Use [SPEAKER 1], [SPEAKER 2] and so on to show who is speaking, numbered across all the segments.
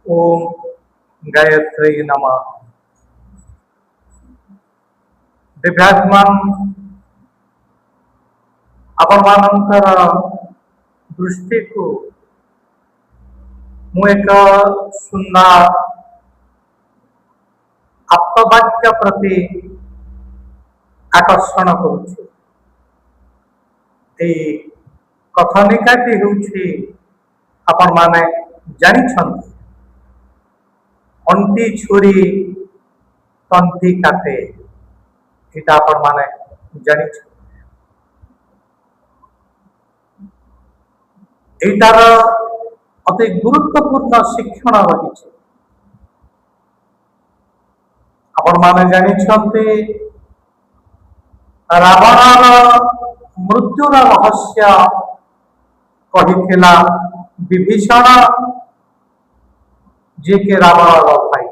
[SPEAKER 1] ओम गायत्री नमः। दिव्यात्मान आपणमानଙ୍କର दृष्टिକୁ ମୁଁ ଏକ ସୁନ୍ଦର ଆପ୍ତବାକ୍ୟ ପ୍ରତି ଆକର୍ଷଣ କରୁଛି। ଏହି କଥନିକାଟି ହେଉଛି ଆପଣମାନେ ଜାଣିଛନ୍ତି ଅଣ୍ଟି ଛୁରୀ ତଣ୍ଟି କାଟେ। ଏଇଟା ଆପଣମାନେ ଜାଣିଛନ୍ତି। ଏଇଟାର ଅତି ଗୁରୁତ୍ୱପୂର୍ଣ୍ଣ ଶିକ୍ଷଣ ରହିଛି। ଆପଣମାନେ ଜାଣିଛନ୍ତି ରାବଣର ମୃତ୍ୟୁର ରହସ୍ୟ କହିଥିଲା ବିଭୀଷଣ, ଯିଏକି ରାବଣର ଭାଇ।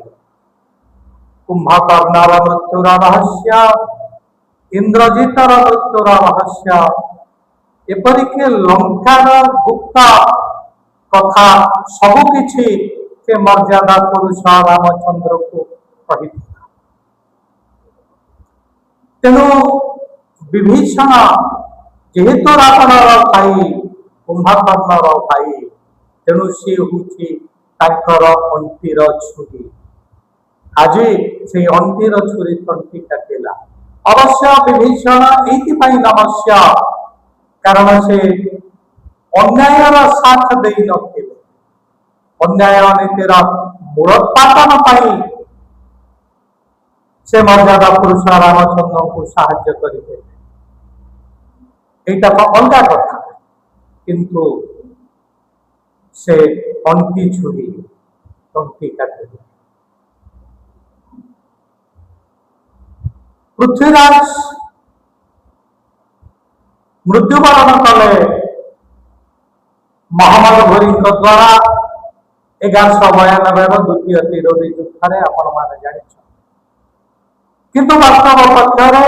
[SPEAKER 1] କୁମ୍ଭକର୍ଣ୍ଣର ମୃତ୍ୟୁର ରହସ୍ୟ, ଇନ୍ଦ୍ରଜିତର ମୃତ୍ୟୁର ରହସ୍ୟ, ଏପରିକି ଲଙ୍କାର ଗୁପ୍ତ କଥା ସବୁକିଛି ସେ ମର୍ଯ୍ୟାଦା ପୁରୁଷ ରାମଚନ୍ଦ୍ରକୁ କହିଥିଲା। ତେଣୁ ବିଭୀଷଣ ଯେହେତୁ ରାବଣର ଭାଇ, କୁମ୍ଭକର୍ଣ୍ଣର ଭାଇ, ତେଣୁ ସିଏ ହେଉଛି ତାଙ୍କର ଅଣ୍ଟିର ଛୁରୀ। ଆଜି ସେଇ ଅଣ୍ଟିର ଛୁରୀ ତଣ୍ଟି କାଟିଲା। ଅବଶ୍ୟ ବିଭୀଷଣ ଏଇଥିପାଇଁ ନମସ୍ୟ, କାରଣ ସେ ଅନ୍ୟାୟର ସାଥ ଦେଇନଥିଲେ। ଅନ୍ୟାୟ ନୀତିର ମୂଳୋତ୍ପାଟନ ପାଇଁ ସେ ମର୍ଯ୍ୟାଦା ପୁରୁଷ ରାମଚନ୍ଦ୍ରଙ୍କୁ ସାହାଯ୍ୟ କରିଥିଲେ। ଏଇଟା ତ ଅଲଗା କଥା, କିନ୍ତୁ ସେ ଅଣ୍ଟି ଛୁରୀ ତଣ୍ଟି କାଟିଲେ। ପୃଥ୍ୱୀରାଜ ମୃତ୍ୟୁବରଣ କଲେ ମହମ୍ମଦ ଘୋରୀଙ୍କ ଦ୍ୱାରା 1192ର ଦ୍ୱିତୀୟ ତିରୋରୀ ଯୁଦ୍ଧରେ, ଆପଣମାନେ ଜାଣିଛନ୍ତି। କିନ୍ତୁ ବାସ୍ତବ ପକ୍ଷରେ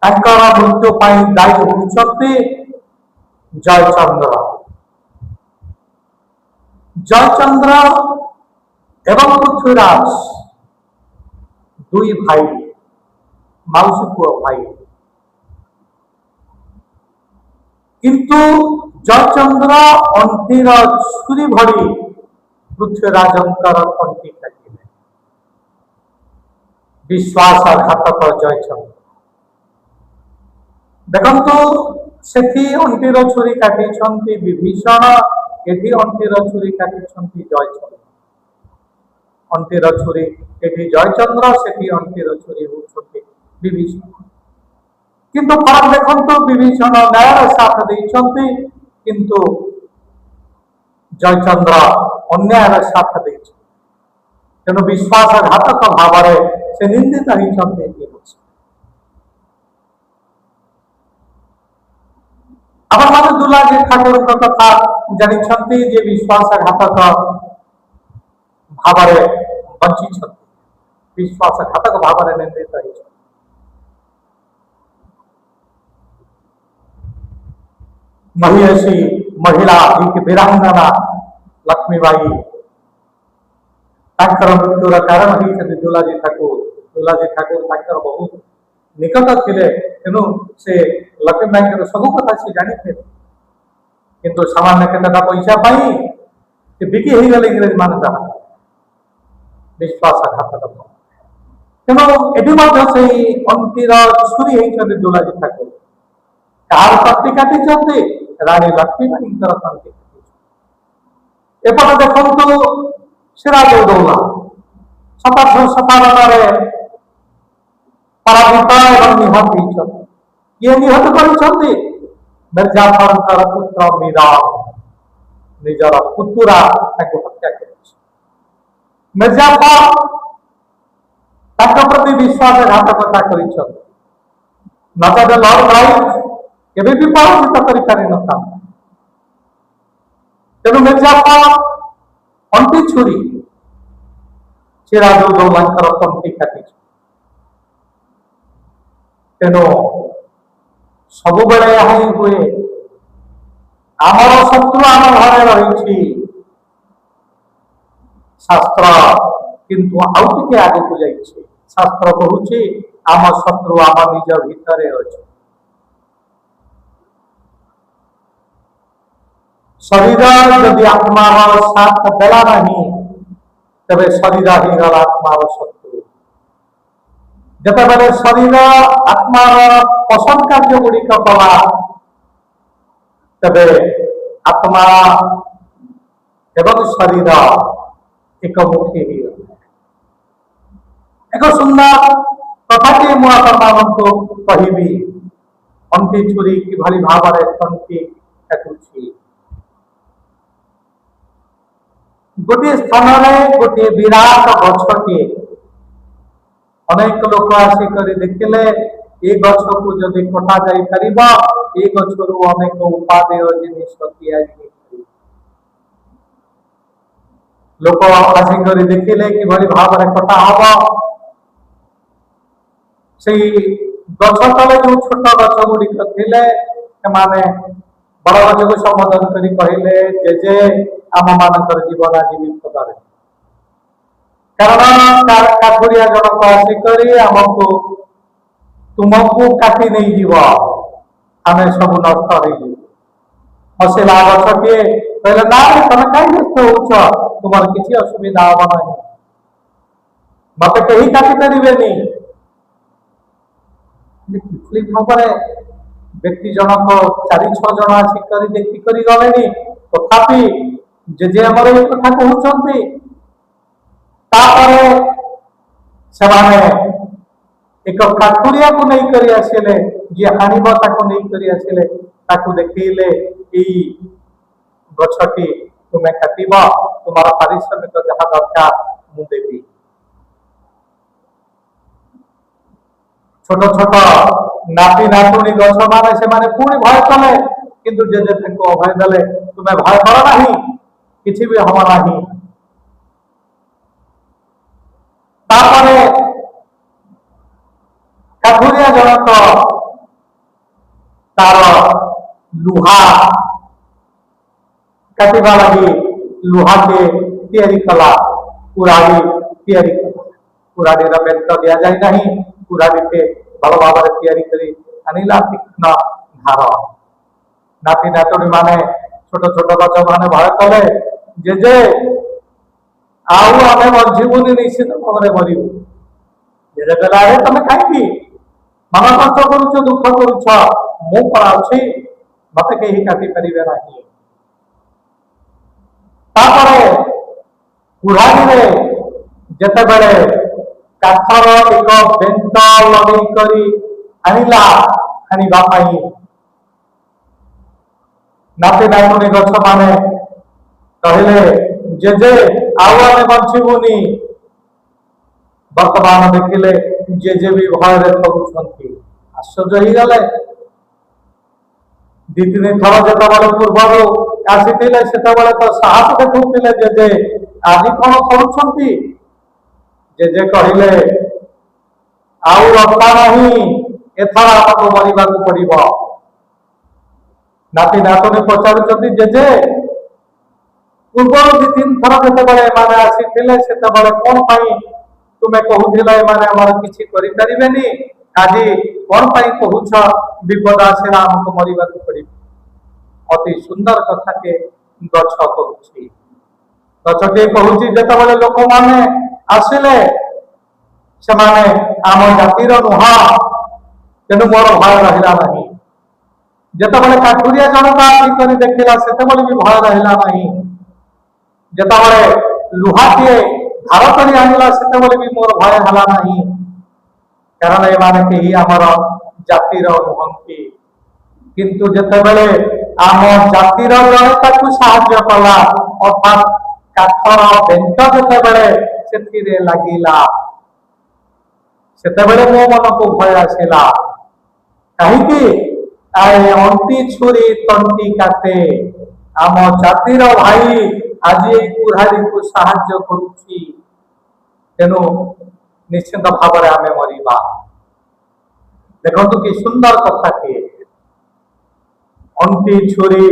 [SPEAKER 1] ତାଙ୍କର ମୃତ୍ୟୁ ପାଇଁ ଦାୟୀ ହେଉଛନ୍ତି ଜୟଚନ୍ଦ୍ର। ଜୟଚନ୍ଦ୍ର ଏବଂ ପୃଥ୍ୱୀରାଜ ଦୁଇ ଭାଇ, ମାଉସୀ ପୁଅ ଭାଇ। କିନ୍ତୁ ଜୟଚନ୍ଦ୍ର ଅଣ୍ଟିର ଛୁରୀ ଭଳି ପୃଥ୍ୱୀରାଜଙ୍କର ତଣ୍ଟି କାଟିଲେ। ବିଶ୍ୱାସଘାତକ ଜୟଚନ୍ଦ୍ର। ଦେଖନ୍ତୁ, ସେଠି ଅଣ୍ଟିର ଛୁରୀ କାଟିଛନ୍ତି ବିଭୀଷଣ, ଏଠି ଅଣ୍ଟିର ଛୁରୀ କାଟିଛନ୍ତି ଜୟଚନ୍ଦ୍ର। ଅଣ୍ଟିର ଛୁରୀ ଏଠି ଜୟଚନ୍ଦ୍ର, ସେଠି ଅଣ୍ଟିର ଛୁରୀ ହେଉଛନ୍ତି ବିଭୀଷଣ। କିନ୍ତୁ ଫରକ ଦେଖନ୍ତୁ, ବିଭୀଷଣ ନ୍ୟାୟର ସାଥ ଦେଇଛନ୍ତି, କିନ୍ତୁ ଜୟଚନ୍ଦ୍ର ଅନ୍ୟାୟର ସାଥ ଦେଇଛନ୍ତି। ତେଣୁ ବିଶ୍ୱାସଘାତକ ଭାବରେ ସେ ନିନ୍ଦିତ ହେଇଛନ୍ତି। ଆପଣମାନେ ଦୁଲାଜୀ ଠାକୁରଙ୍କ କଥା ଜାଣିଛନ୍ତି, ଯେ ବିଶ୍ୱାସଘାତକ ଭାବରେ ବଞ୍ଚିଛନ୍ତି, ବିଶ୍ୱାସଘାତକ ଭାବରେ ନିନ୍ଦିତ ହେଇଛନ୍ତି। ମହିଷୀ ମହିଳା ବୀରାଙ୍ଗନା ଲକ୍ଷ୍ମୀବାଇ, ତାଙ୍କର ମୃତ୍ୟୁର କାରଣ ହେଇଛନ୍ତି ଦୁଲାଜୀ ଠାକୁର। ଦୁଲାଜୀ ଠାକୁର ତାଙ୍କର ବହୁତ ନିକଟ ଥିଲେ, ତେଣୁ ସେ ଲକ୍ଷ୍ମୀବାଇଙ୍କର ସବୁ କଥା ସେ ଜାଣିଥିଲେ। କିନ୍ତୁ ସାମାନ୍ୟ କେତେଟା ପଇସା ପାଇଁ ସେ ବିକି ହେଇଗଲେ ଇଂରେଜ ମାନଙ୍କ ହାତରେ। ବିଶ୍ୱାସଘାତକ। ତେଣୁ ଏଠି ମଧ୍ୟ ସେଇ ଅଣ୍ଟିର ଛୁରୀ ହେଇଛନ୍ତି ଦୁଲାଜୀ ଠାକୁର। କାହାର ତଣ୍ଟି କାଟିଛନ୍ତି? ରାଣୀ ଲକ୍ଷ୍ମୀବାଇଙ୍କର ତଣ୍ଟି କାଟିଛନ୍ତି। ଏପଟେ ଦେଖନ୍ତୁ, ସିରାଜଉଦ୍ଦୌଲା ସତାରଣରେ ପରାଜିତ ଏବଂ ନିହତ ହେଇଛନ୍ତି। କିଏ ନିହତ କରିଛନ୍ତି? ମିର୍ଜାଫରଙ୍କର ପୁତ୍ର ମିରାନ ନିଜର ପୁତୁରା ତାଙ୍କୁ ହତ୍ୟା କରିଛି। ମିର୍ଜାଫର ତାଙ୍କ ପ୍ରତି ବିଶ୍ୱାସଘାତକତା କରିଛନ୍ତି। ନଚେତ ଲର୍ଡ କ୍ଲାଇଭ୍ କେବେ ବି ପରାଜିତ କରିପାରିନଥାନ୍ତା। ତେଣୁ ମିର୍ଜାଫର ଅଣ୍ଟି ଛୁରୀ ସିରାଜଉଦ୍ଦୌଲାଙ୍କର ତଣ୍ଟି କାଟିଛି। ତେଣୁ ସବୁବେଳେ ଏହା ହିଁ ହୁଏ। ଆମର ଶତ୍ରୁ ଆମ ଘରେ ରହିଛି, शास्त्र किंतु आउ टिके आगकू जाइछे। शास्त्र कहूछि आम शत्रु आम निज भितरे अछि। शरीर यदि आत्मार साथ देला नहीं तबे शरीर ही गला आत्मार शत्रु। जतबेले शरीर आत्मार पसंद कार्य गुड़िक कला तबे आत्मा एवं शरीर एकमुखी ही एक सुंदर कथाटी मु आपको कहबी अंति छुरी किभली भाव तंति काटुछि। गोटे स्थान में गोटे विराट गछटे अनेक लोक आसिक देखिले ये गछ को जदि कटा जाई परिबा ये गछरु अनेक उपादेय जिनिस तैयारी लोक आसिक देखिले किभली भाव कटा हम से गछ तले जो छोट गछ गुड़िक थे बड़ गछ को संबोधन करी कहले जे आम मानकर जीवन आज विपद कारण काठुरिया जनक आसिक आमको तुमको काटी नहीं जीव आम सब नष्ट हो हसिला गछटे कहले ना तुम कहीं व्यस्त हो तुम किसी असुविधा हम ना मत कहीं काटी पारे किभली भाव व्यक्ति जनक 4-6 जन आसिक देखिक गले तथापि जे आमर ये कथा कहते एक काठुरिया को नहीं करी आसिले जी हाणिब ताको नहीं करी आसिले ताको देखिले एई गछटी तुम्हें काटिब तुमार पारिश्रमिक जहाँ दरकार मु देवी। छोट छोट नाती नातुणी गछ माने से माने पुणी भय कले किंतु जे अभय देले तुम्हें भय कर नहीं किसी भी हम नहीं। काठुरिया जनक तार लुहा काटिबा लगी लुहा के तैयारी कला कुराड़ी तैयारी कला कुराड़ी बेट तो दिया जाए नहीं कुराड़ी के भल भाव तैयारी करी आनिला तीक्ष्ण धार नाती नातुणी माने छोट छोट गछ माने भय कले जे आउ आमे मरजीबुनी निश्चित भाव में मरबू जे कहला तुम कहीं मन कष्ट करुच दुख करुच मु पर अच्छी मत कहीं काटी पारे नहीं। कुहाड़ी जिते बड़े काठर एक बेंट लगे आनिला हाणी नाती नातुणी गछ माने कहले जे आउ बचबूनी वर्तमान देखिले जे भी भय थकुंट आश्चर्य हो गले 2-3 थर जो पूर्व आसी तो साहस देखते जे आज कौन थरुंट जे कहले आउ रक्षा नहीं एथर आपको मरवा पड़ो। नाती नातुणी पचारुंट जे पूर्व 2-3 थर जो आसी कौन तुम्हें कहूला माने किसी करें आज कौन कहूछ विपद आसला आमको मरवा पड़े। अति सुंदर कथा के गछ कहूँ गछटे कहूँ जिते लोक मैंने आसिले से आम जातिर नुह तेणु मोर भय रहा नहीं जिते काठुरिया जनक आसिक देखला से भी भय रहा नहीं जिते लुहाटे धार कर आनला से भी मोर भय है नहीं कारण एमाने कहीं आमर जातिर नुहंती किंतु जितेबले आम जातिर जड़े साहाय्य कला अर्थात काठर बेंट जितेबले से लगिला से मो मन को भय आसला कहीं अंति छुरी तंटी काटे आम जातिर भाई आज कुहाड़ी को साहाय्य करुछि तेणु निश्चिंत भाव में आम मरवा। देखु कि सुंदर कथा के अंति छुरी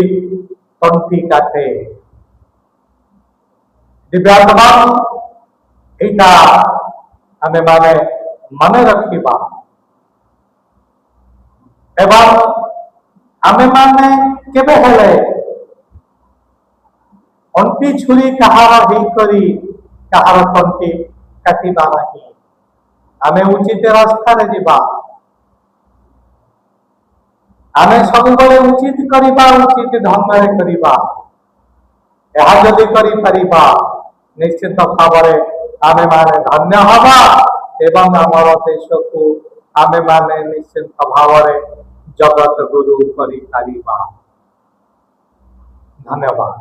[SPEAKER 1] तंटी काटे दिव्यात्मा एटा आमे माने मने रखिबा एवं आमे माने केबे हेले अंटी छुरी कहार हेई करी कहार तंटी काटिबा नाही आमे उचित रास्ता रे जीवा आमे सब बळे उचित करिबा उचित ढंग रे करिबा ଏହା ଯଦି କରିପାରିବା ନିଶ୍ଚିତ ଭାବରେ ଆମେ ମାନେ ଧନ୍ୟ ହବା ଏବଂ ଆମର ଦେଶକୁ ଆମେ ମାନେ ନିଶ୍ଚିତ ଭାବରେ ଜଗତ ଗୁରୁ କରିପାରିବା। ଧନ୍ୟବାଦ।